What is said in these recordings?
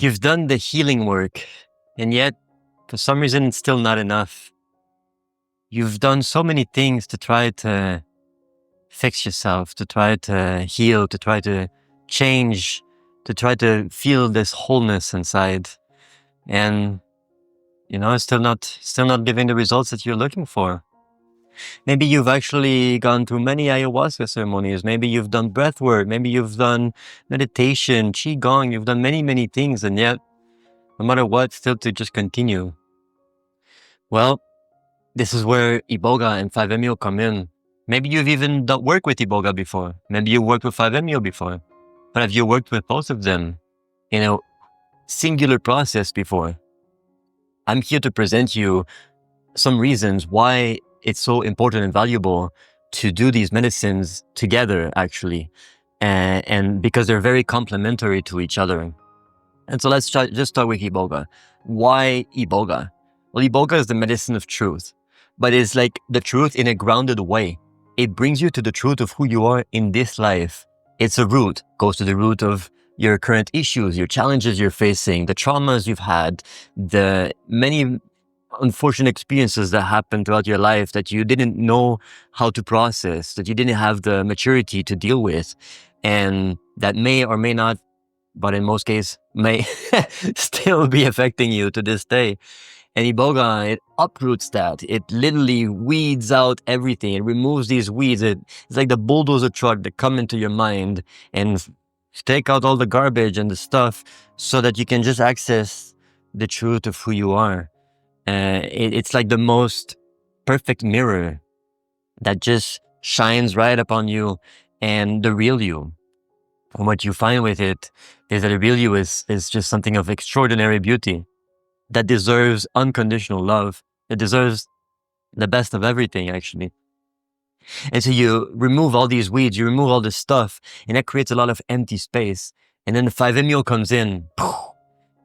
You've done the healing work, and yet, for some reason, it's still not enough. You've done so many things to try to fix yourself, to try to heal, to try to change, to try to feel this wholeness inside. And, it's still not giving the results that you're looking for. Maybe you've actually gone through many ayahuasca ceremonies. Maybe you've done breath work. Maybe you've done meditation, qigong. You've done many, many things. And yet, no matter what, still to just continue. Well, this is where Iboga and 5-MeO come in. Maybe you've even done work with Iboga before. Maybe you worked with 5-MeO before. But have you worked with both of them in a singular process before? I'm here to present you some reasons why it's so important and valuable to do these medicines together, actually. And because they're very complementary to each other. And so let's just start with Iboga. Why Iboga? Well, Iboga is the medicine of truth, but it's like the truth in a grounded way. It brings you to the truth of who you are in this life. It's a root, goes to the root of your current issues, your challenges you're facing, the traumas you've had, the many unfortunate experiences that happened throughout your life that you didn't know how to process, that you didn't have the maturity to deal with, and that may or may not, but in most cases may still be affecting you to this day. And Iboga, it uproots that. It literally weeds out everything. It removes these weeds. It's like the bulldozer truck that come into your mind and take out all the garbage and the stuff so that you can just access the truth of who you are. It's like the most perfect mirror that just shines right upon you and the real you. And what you find with it is that the real you is just something of extraordinary beauty that deserves unconditional love. It deserves the best of everything, actually. And so you remove all these weeds, you remove all this stuff, and that creates a lot of empty space. And then the 5-MeO comes in,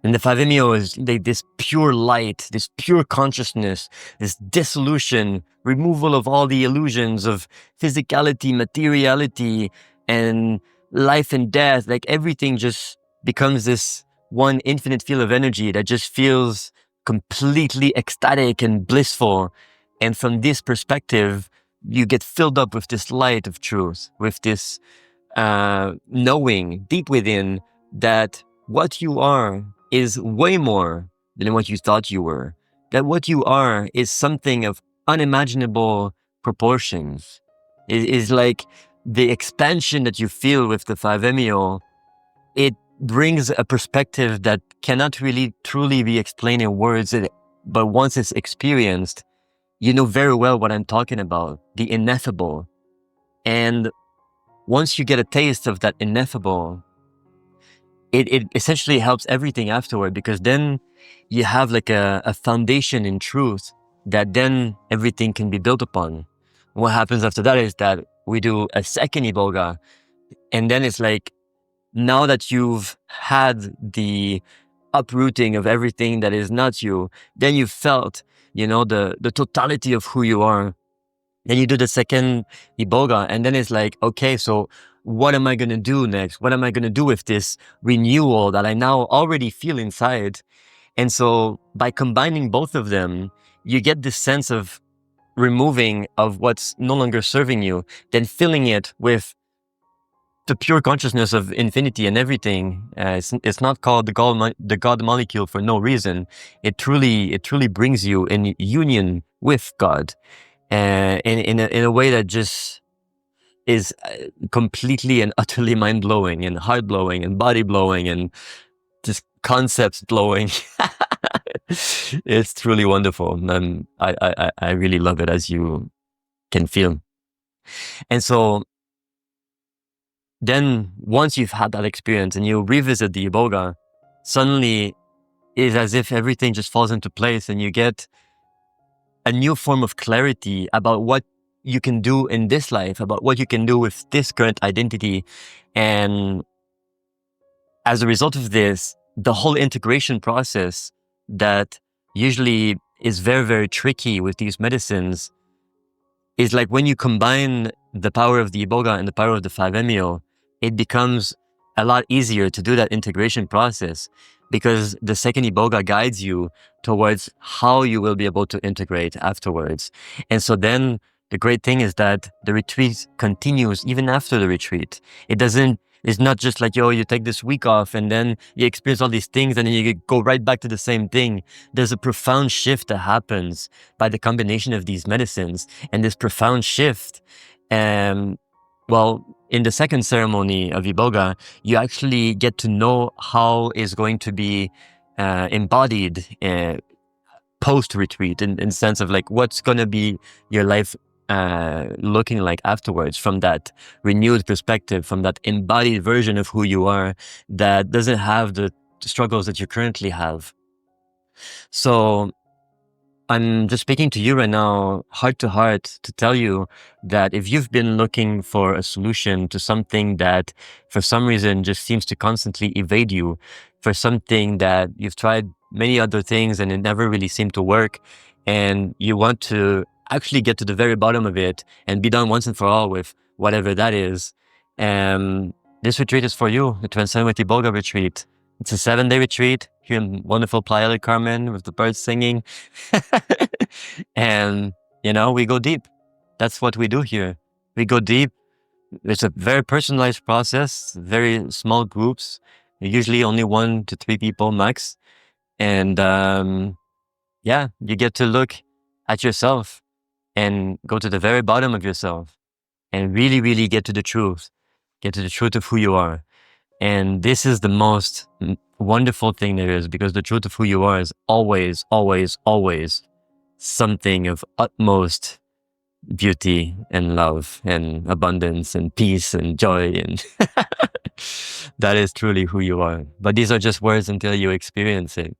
and the 5-MeO is like this pure light, this pure consciousness, this dissolution, removal of all the illusions of physicality, materiality, and life and death. Like everything just becomes this one infinite field of energy that just feels completely ecstatic and blissful. And from this perspective, you get filled up with this light of truth, with this knowing deep within that what you are is way more than what you thought you were. That what you are is something of unimaginable proportions. It is like the expansion that you feel with the 5-MeO. It brings a perspective that cannot really truly be explained in words, but once it's experienced, you know very well what I'm talking about, the ineffable. And once you get a taste of that ineffable, it essentially helps everything afterward, because then you have like a foundation in truth that then everything can be built upon. What happens after that is that we do a second Iboga, and then it's like, now that you've had the uprooting of everything that is not you, then you felt, the totality of who you are. Then you do the second Iboga, and then it's like, okay, so what am I going to do next? What am I going to do with this renewal that I now already feel inside? And so by combining both of them, you get this sense of removing of what's no longer serving you, then filling it with the pure consciousness of infinity and everything. It's not called the God molecule for no reason. It truly brings you in union with God, in a way that just is completely and utterly mind blowing and heart blowing and body blowing and just concepts blowing. It's truly wonderful, and I really love it, as you can feel. And so then once you've had that experience and you revisit the Iboga, suddenly it's as if everything just falls into place, and you get a new form of clarity about what you can do in this life, about what you can do with this current identity. And as a result of this, the whole integration process that usually is very, very tricky with these medicines is like when you combine the power of the Iboga and the power of the 5-MeO, it becomes a lot easier to do that integration process, because the second Iboga guides you towards how you will be able to integrate afterwards. And so then the great thing is that the retreat continues even after the retreat. It's not just like, yo, you take this week off and then you experience all these things and then you go right back to the same thing. There's a profound shift that happens by the combination of these medicines. And this profound shift, well, in the second ceremony of Iboga, you actually get to know how is going to be embodied post-retreat, in sense of like what's going to be your life looking like afterwards, from that renewed perspective, from that embodied version of who you are that doesn't have the struggles that you currently have. So I'm just speaking to you right now, heart to heart, to tell you that if you've been looking for a solution to something that for some reason just seems to constantly evade you, for something that you've tried many other things and it never really seemed to work, and you want to actually get to the very bottom of it and be done once and for all with whatever that is, this retreat is for you, the Transcend with Iboga retreat. It's a 7-day retreat here in wonderful Playa del Carmen with the birds singing. And, we go deep. That's what we do here. We go deep. It's a very personalized process, very small groups, usually only 1 to 3 people max. And you get to look at yourself and go to the very bottom of yourself and really, really get to the truth of who you are. And this is the most wonderful thing there is, because the truth of who you are is always, always, always something of utmost beauty and love and abundance and peace and joy. And that is truly who you are. But these are just words until you experience it.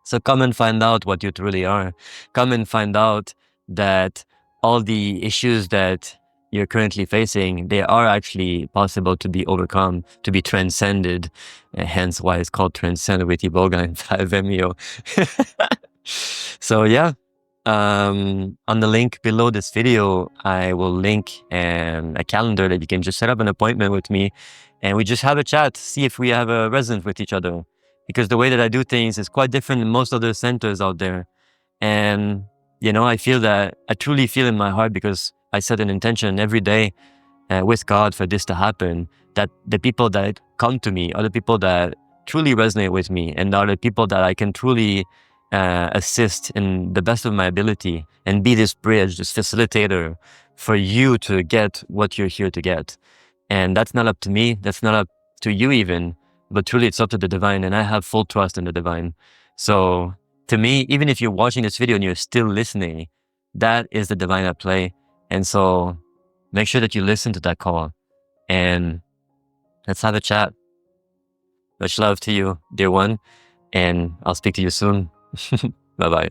So come and find out what you truly are. Come and find out that all the issues that you're currently facing, they are actually possible to be overcome, to be transcended. Hence why it's called Transcend with Iboga and 5 MEO. So on the link below this video, I will link a calendar that you can just set up an appointment with me, and we just have a chat, see if we have a resonance with each other. Because the way that I do things is quite different than most other centers out there. And, I truly feel in my heart, because I set an intention every day with God for this to happen, that the people that come to me are the people that truly resonate with me, and are the people that I can truly assist in the best of my ability, and be this bridge, this facilitator for you to get what you're here to get. And that's not up to me. That's not up to you even, but truly it's up to the divine. And I have full trust in the divine. So to me, even if you're watching this video and you're still listening, that is the divine at play. And so make sure that you listen to that call, and let's have a chat. Much love to you, dear one. And I'll speak to you soon. Bye-bye.